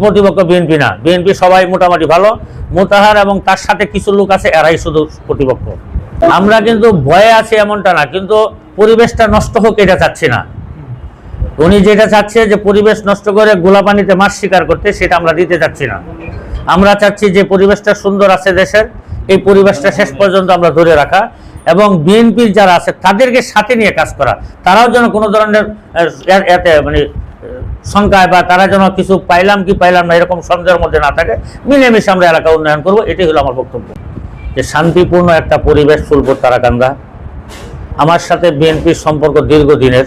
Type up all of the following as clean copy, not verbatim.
প্রতিপক্ষ বিএনপি না, বিএনপি সবাই মোটামুটি ভালো। মোতাহার এবং তার সাথে কিছু লোক আছে, এরাই শুধু প্রতিপক্ষ। আমরা কিন্তু ভয়ে আছি এমনটা না, কিন্তু পরিবেশটা নষ্ট হোক এটা চাচ্ছি না। উনি যেটা চাচ্ছে যে পরিবেশ নষ্ট করে গোলাপানিতে মাছ শিকার করতে, সেটা আমরা দিতে চাচ্ছি না। আমরা চাচ্ছি যে পরিবেশটা সুন্দর আছে দেশের, এই পরিবেশটা শেষ পর্যন্ত আমরা ধরে রাখা, এবং বিএনপির যারা আছে তাদেরকে সাথে নিয়ে কাজ করা। তারাও যেন কোনো ধরনের এতে মানে শঙ্কায় বা তারা যেন কিছু পাইলাম কি পাইলাম না এরকম সন্দেহের মধ্যে না থাকে। মিলেমিশে আমরা এলাকা উন্নয়ন করব, এটাই হলো আমার বক্তব্য। যে শান্তিপূর্ণ একটা পরিবেশ ফুলপুর তারাকান্দা। আমার সাথে বিএনপির সম্পর্ক দীর্ঘদিনের।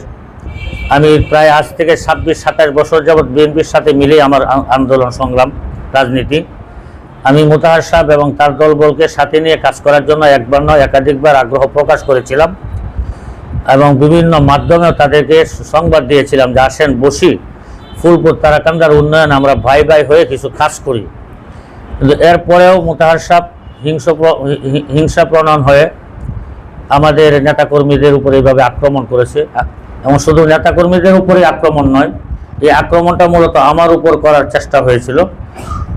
আমি প্রায় আজ থেকে 26-27 বছর যাবৎ বিএনপির সাথে মিলেই আমার আন্দোলন সংগ্রাম রাজনীতি। আমি মোতাহার সাহেব এবং তার দলবলকে সাথে নিয়ে কাজ করার জন্য একবার নয় একাধিকবার আগ্রহ প্রকাশ করেছিলাম, এবং বিভিন্ন মাধ্যমেও তাদেরকে সংবাদ দিয়েছিলাম যে আসেন বসি, ফুলপুর তারাকান্দার উন্নয়ন আমরা ভাই ভাই হয়ে কিছু কাজ করি। কিন্তু এরপরেও মোতাহার সাহেব হিংসাপ্রণয়ন হয়ে আমাদের নেতাকর্মীদের উপরে এইভাবে আক্রমণ করেছে। এবং শুধু নেতাকর্মীদের উপরে আক্রমণ নয়, এই আক্রমণটা মূলত আমার উপর করার চেষ্টা হয়েছিল।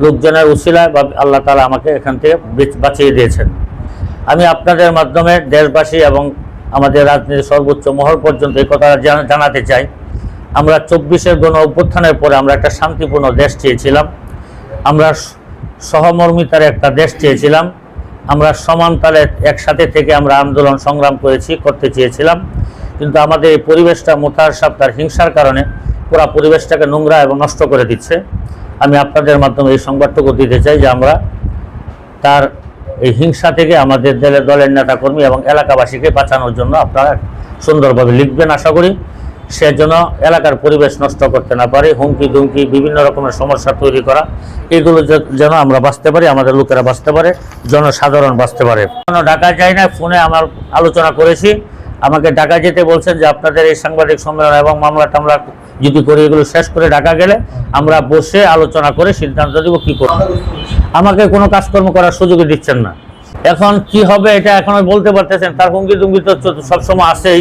লোকজনের উছিলায় বা আল্লাহ তাআলা আমাকে এখান থেকে বাঁচিয়ে দিয়েছেন। আমি আপনাদের মাধ্যমে দেশবাসী এবং আমাদের রাজনীতির সর্বোচ্চ মহল পর্যন্ত এই কথা জানাতে চাই, আমরা 24-এর গণ অভ্যুত্থানের পরে আমরা একটা শান্তিপূর্ণ দেশ চেয়েছিলাম, আমরা সহমর্মিতার একটা দেশ চেয়েছিলাম, আমরা সমান তালে একসাথে থেকে আমরা আন্দোলন সংগ্রাম করতে চেয়েছিলাম। কিন্তু আমাদের এই পরিবেশটা মোতাহার সাহেব তার হিংসার কারণে পুরো পরিবেশটাকে নোংরা এবং নষ্ট করে দিচ্ছে। আমি আপনাদের মাধ্যমে এই সংবাদটুকু দিতে চাই যে আমরা তার এই হিংসা থেকে আমাদের দলের নেতাকর্মী এবং এলাকাবাসীকে বাঁচানোর জন্য আপনারা সুন্দরভাবে লিখবেন। আশা করি সে যেন এলাকার পরিবেশ নষ্ট করতে না পারে, হুমকি ধুমকি বিভিন্ন রকমের সমস্যা তৈরি করা, এগুলো যেন আমরা বাঁচতে পারি, আমাদের লোকেরা বাঁচতে পারে, জনসাধারণ বাঁচতে পারে। ঢাকা যাই না, ফোনে আমার আলোচনা করেছি, আমাকে ঢাকা যেতে বলছেন যে আপনাদের এই সাংবাদিক সম্মেলন এবং মামলা টামলা যদি করি এগুলো শেষ করে ঢাকা গেলে আমরা বসে আলোচনা করে সিদ্ধান্ত দেব কি করব। আমাকে কোনো কাজকর্ম করার সুযোগই দিচ্ছেন না। এখন কি হবে এটা এখনো বলতে পারতেছেন, তার হুমকি দুমকি তো সবসময় আসেই।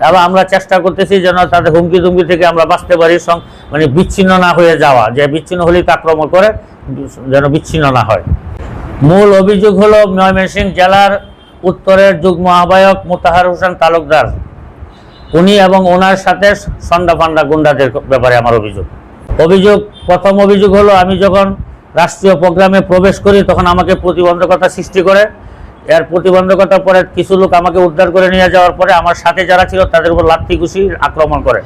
আবার আমরা চেষ্টা করতেছি যেন তাদের হুমকি দুমকি থেকে আমরা বাঁচতে পারি, মানে বিচ্ছিন্ন না হয়ে যাওয়া, যে বিচ্ছিন্ন হলেই তো আক্রমণ করে, যেন বিচ্ছিন্ন না হয়। মূল অভিযোগ হলো ময়মনসিংহ জেলার উত্তরের যুগ্ম আহ্বায়ক মোতাহার হোসেন তালুকদার, উনি এবং ওনার সাথে সন্ডা ফান্ডা গুন্ডাদের ব্যাপারে আমার প্রথম অভিযোগ হলো আমি যখন রাষ্ট্রীয় প্রোগ্রামে প্রবেশ করি তখন আমাকে প্রতিবন্ধকতা সৃষ্টি করে। এর প্রতিবন্ধকতার পরে কিছু লোক আমাকে উদ্ধার করে নিয়ে যাওয়ার পরে আমার সাথে যারা ছিল তাদের উপর লাঠি ঘুষি আক্রমণ করে।